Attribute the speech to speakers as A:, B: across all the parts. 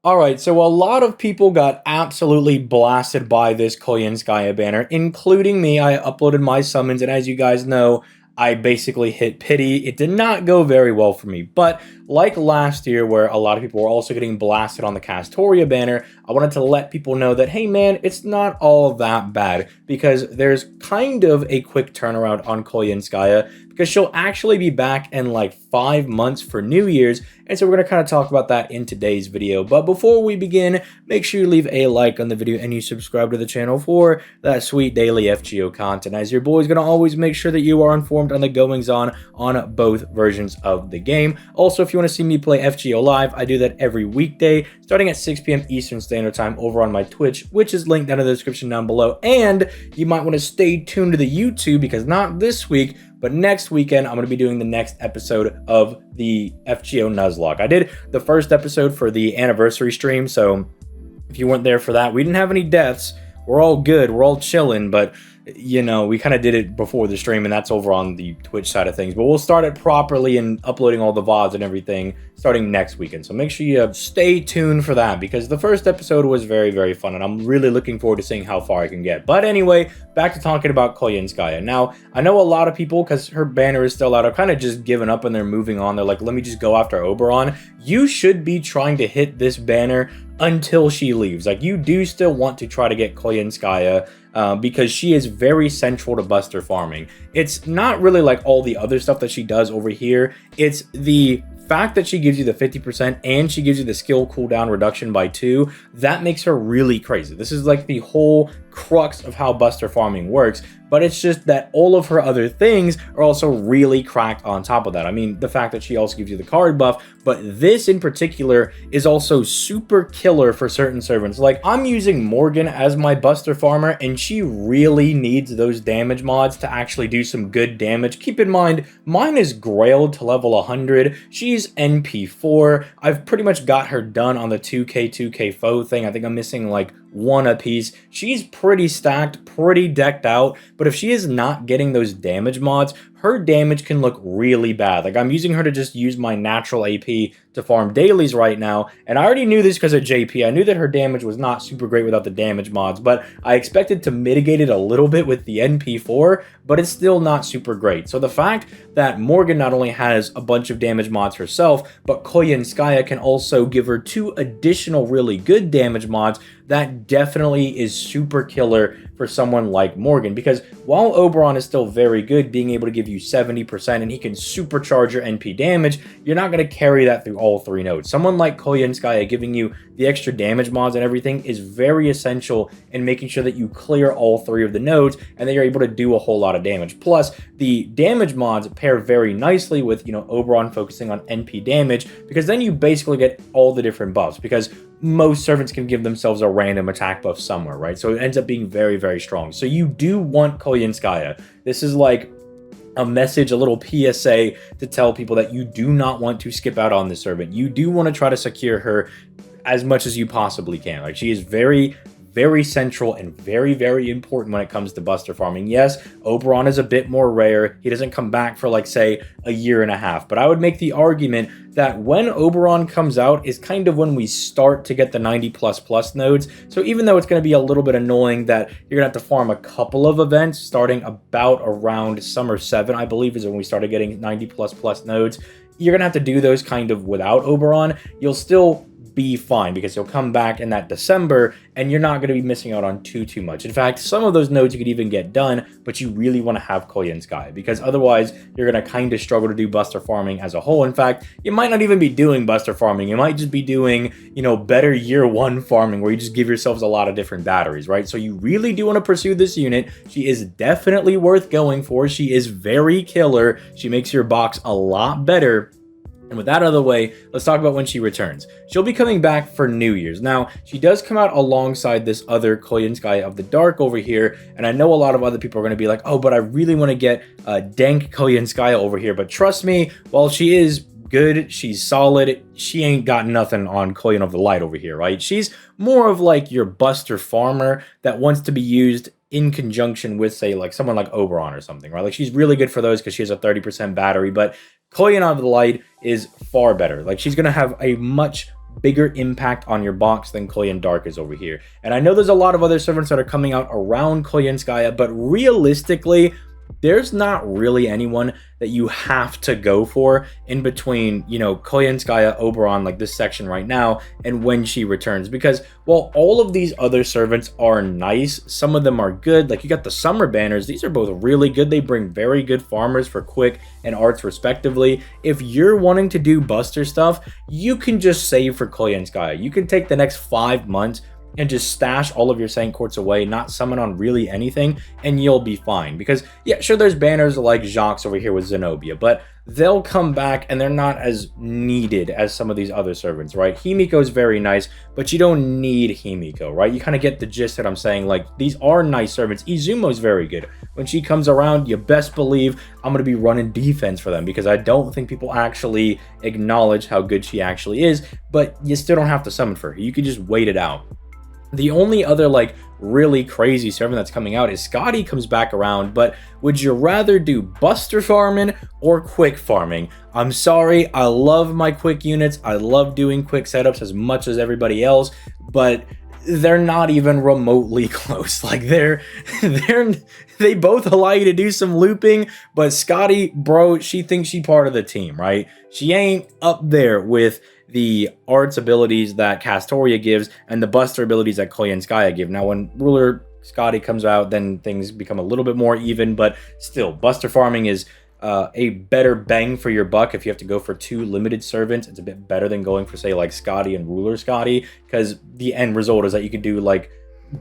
A: Alright, so a lot of people got absolutely blasted by this Koyanskaya banner, including me. I uploaded my summons, and as you guys know, I basically hit pity. It did not go very well for me, but like last year where a lot of people were also getting blasted on the Castoria banner, I wanted to let people know that, hey man, it's not all that bad, because there's kind of a quick turnaround on Koyanskaya, because she'll actually be back in like 5 months for New Year's, and so we're going to kind of talk about that in today's video. But before we begin, make sure you leave a like on the video and you subscribe to the channel for that sweet daily FGO content, as your boy's going to always make sure that you are informed on the goings-on on both versions of the game. Also, if you want to see me play FGO live, I do that every weekday starting at 6 p.m. Eastern Standard Time over on my Twitch, which is linked down in the description down below. And you might want to stay tuned to the YouTube, because not this week, but next weekend, I'm going to be doing the next episode of the FGO Nuzlocke. I did the first episode for the anniversary stream, so if you weren't there for that, we didn't have any deaths. We're all good. We're all chilling, but you know, we kind of did it before the stream, and that's over on the Twitch side of things. But we'll start it properly and uploading all the VODs and everything starting next weekend. So make sure you stay tuned for that, because the first episode was very, very fun, and I'm really looking forward to seeing how far I can get. But anyway, back to talking about Koyanskaya. Now, I know a lot of people, because her banner is still out, are kind of just giving up and they're moving on. They're like, let me just go after Oberon. You should be trying to hit this banner until she leaves. Like, you do still want to try to get Koyanskaya, because she is very central to Buster farming. It's not really like all the other stuff that she does over here. It's the fact that she gives you the 50% and she gives you the skill cooldown reduction by 2. That makes her really crazy. This is like the whole crux of how Buster farming works, but it's just that all of her other things are also really cracked on top of that. I mean, the fact that she also gives you the card buff, but this in particular is also super killer for certain servants. Like, I'm using Morgan as my Buster farmer, and she really needs those damage mods to actually do some good damage. Keep in mind, mine is grailed to level 100. She's NP4. I've pretty much got her done on the 2k foe thing. I think I'm missing like 1 apiece. She's pretty stacked, pretty decked out, but if she is not getting those damage mods, her damage can look really bad. Like, I'm using her to just use my natural AP to farm dailies right now, and I already knew this because of JP. I knew that her damage was not super great without the damage mods, but I expected to mitigate it a little bit with the NP4, but it's still not super great. So the fact that Morgan not only has a bunch of damage mods herself, but Koyanskaya can also give her 2 additional really good damage mods, that definitely is super killer for someone like Morgan, because while Oberon is still very good, being able to give you 70% and he can supercharge your NP damage, you're not going to carry that through all 3 nodes. Someone like Koyanskaya giving you the extra damage mods and everything is very essential in making sure that you clear all 3 of the nodes and that you're able to do a whole lot of damage. Plus, the damage mods pair very nicely with, you know, Oberon focusing on NP damage, because then you basically get all the different buffs, because most servants can give themselves a random attack buff somewhere, right? So it ends up being very, very strong. So you do want Koyanskaya. This is like a message, a little PSA to tell people that you do not want to skip out on this servant. You do want to try to secure her as much as you possibly can. Like, she is very, very central and very, very important when it comes to Buster farming. Yes, Oberon is a bit more rare. He doesn't come back for, like, say, a year and a half. But I would make the argument that when Oberon comes out is kind of when we start to get the 90++ nodes. So even though it's going to be a little bit annoying that you're going to have to farm a couple of events starting about around Summer 7, I believe, is when we started getting 90++ nodes, you're going to have to do those kind of without Oberon. You'll still be fine, because you'll come back in that December and you're not going to be missing out on too much. In fact, some of those nodes you could even get done, but you really want to have Koyanskaya, because otherwise you're going to kind of struggle to do Buster farming as a whole. In fact, you might not even be doing Buster farming. You might just be doing, you know, better year 1 farming, where you just give yourselves a lot of different batteries, right? So you really do want to pursue this unit. She is definitely worth going for. She is very killer. She makes your box a lot better. And with that out of the way, let's talk about when she returns. She'll be coming back for New Year's. Now, she does come out alongside this other Koyanskaya of the Dark over here, and I know a lot of other people are going to be like, oh, but I really want to get dank Koyanskaya over here. But trust me, while she is good, she's solid, she ain't got nothing on Koyan of the Light over here, right? She's more of like your Buster farmer that wants to be used in conjunction with, say, like someone like Oberon or something, right? Like, she's really good for those because she has a 30% battery, but Koyan of the Light is far better. Like, she's going to have a much bigger impact on your box than Koyan Dark is over here. And I know there's a lot of other servants that are coming out around Koyanskaya, but realistically, there's not really anyone that you have to go for in between, you know, Koyanskaya, Oberon, like this section right now, and when she returns. Because while all of these other servants are nice, some of them are good. Like you got the summer banners. These are both really good. They bring very good farmers for quick and arts respectively. If you're wanting to do buster stuff, you can just save for Koyanskaya. You can take the next 5 months and just stash all of your Saint Courts away, not summon on really anything, and you'll be fine. Because, yeah, sure, there's banners like Jacques over here with Zenobia, but they'll come back and they're not as needed as some of these other servants, right? Himiko is very nice, but you don't need Himiko, right? You kind of get the gist that I'm saying. Like, these are nice servants. Izumo's very good. When she comes around, you best believe I'm going to be running defense for them, because I don't think people actually acknowledge how good she actually is, but you still don't have to summon for her. You can just wait it out. The only other like really crazy servant that's coming out is Scotty comes back around, but would you rather do buster farming or quick farming? I'm sorry, I love my quick units. I love doing quick setups as much as everybody else, but they're not even remotely close. Like they both allow you to do some looping, but Scotty, bro, she thinks she's part of the team, right? She ain't up there with the arts abilities that Castoria gives and the buster abilities that Koyanskaya give. Now, when Ruler Scotty comes out, then things become a little bit more even, but still, buster farming is a better bang for your buck. If you have to go for 2 limited servants, it's a bit better than going for, say, like Scotty and Ruler Scotty, because the end result is that you can do like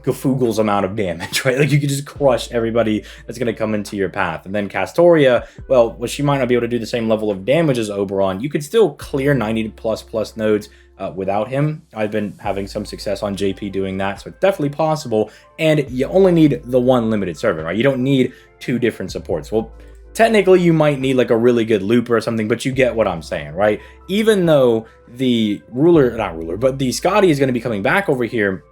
A: Gafugel's amount of damage, right? Like you could just crush everybody that's going to come into your path. And then Castoria, well, she might not be able to do the same level of damage as Oberon. You could still clear 90+ nodes without him. I've been having some success on JP doing that, so it's definitely possible. And you only need the 1 limited servant, right? You don't need 2 different supports. Well, technically you might need like a really good looper or something, but you get what I'm saying, right? Even though the the Scotty is going to be coming back over here,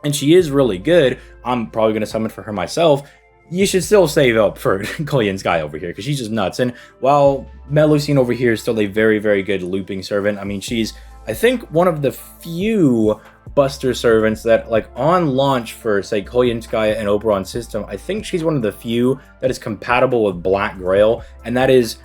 A: and she is really good, I'm probably going to summon for her myself. You should still save up for Koyanskaya over here, because she's just nuts. And while Melusine over here is still a very, very good looping servant, I mean, she's, I think, one of the few buster servants that, like, on launch for, say, Koyanskaya and Oberon system, I think she's one of the few that is compatible with Black Grail, and that is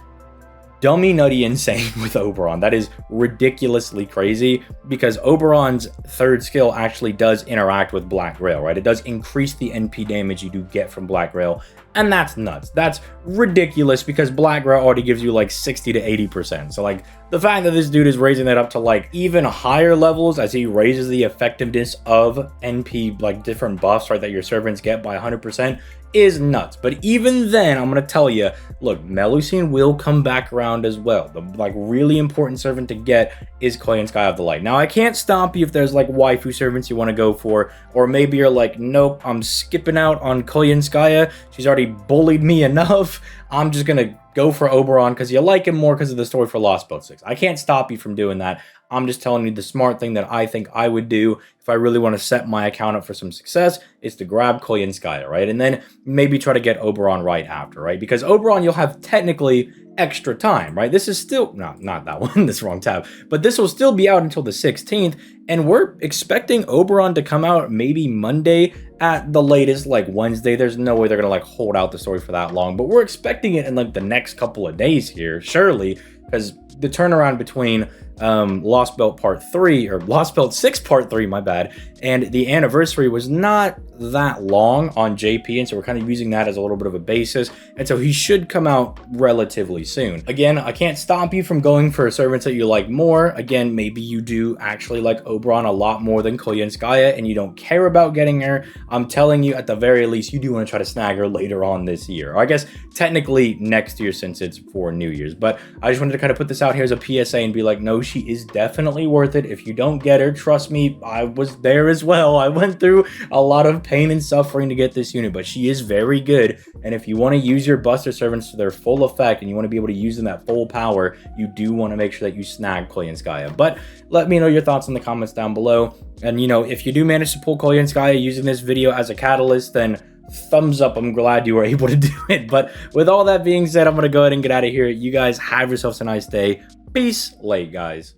A: dummy nutty insane with Oberon. That is ridiculously crazy, because Oberon's 3rd skill actually does interact with Black Grail, right? It does increase the NP damage you do get from Black Grail, and that's nuts. That's ridiculous, because Black Grail already gives you like 60 to 80%. So like the fact that this dude is raising that up to like even higher levels as he raises the effectiveness of NP, like different buffs, right, that your servants get by 100%, is nuts. But even then, I'm gonna tell you, look, Melusine will come back around as well. The like really important servant to get is Koyanskaya of the Light. Now, I can't stop you if there's like waifu servants you want to go for, or maybe you're like, nope, I'm skipping out on Koyanskaya. She's already bullied me enough. I'm just gonna go for Oberon because you like him more because of the story for Lost Boat 6. I can't stop you from doing that. I'm just telling you the smart thing that I think I would do if I really want to set my account up for some success is to grab Koyanskaya, right? And then maybe try to get Oberon right after, right? Because Oberon, you'll have technically extra time, right? This is still, not that one, this wrong tab, but this will still be out until the 16th, and we're expecting Oberon to come out maybe Monday, at the latest, like Wednesday. There's no way they're gonna like hold out the story for that long, but we're expecting it in like the next couple of days here, surely, because the turnaround between Lost Belt Part 3, or Lost Belt 6 Part 3, my bad, and the anniversary was not that long on JP, and so we're kind of using that as a little bit of a basis, and so he should come out relatively soon. Again, I can't stop you from going for servants that you like more. Again, maybe you do actually like Oberon a lot more than Koyanskaya, and you don't care about getting her. I'm telling you, at the very least, you do want to try to snag her later on this year, or I guess technically next year, since it's for New Year's. But I just wanted to kind of put this out here as a PSA and be like, no, she is definitely worth it. If you don't get her, trust me, I was there as well. I went through a lot of pain and suffering to get this unit, but she is very good. And if you want to use your buster servants to their full effect and you want to be able to use them at full power, you do want to make sure that you snag Koyanskaya. But let me know your thoughts in the comments down below. And, you know, if you do manage to pull Koyanskaya using this video as a catalyst, then thumbs up. I'm glad you were able to do it. But with all that being said, I'm going to go ahead and get out of here. You guys have yourselves a nice day. Peace. Late, guys.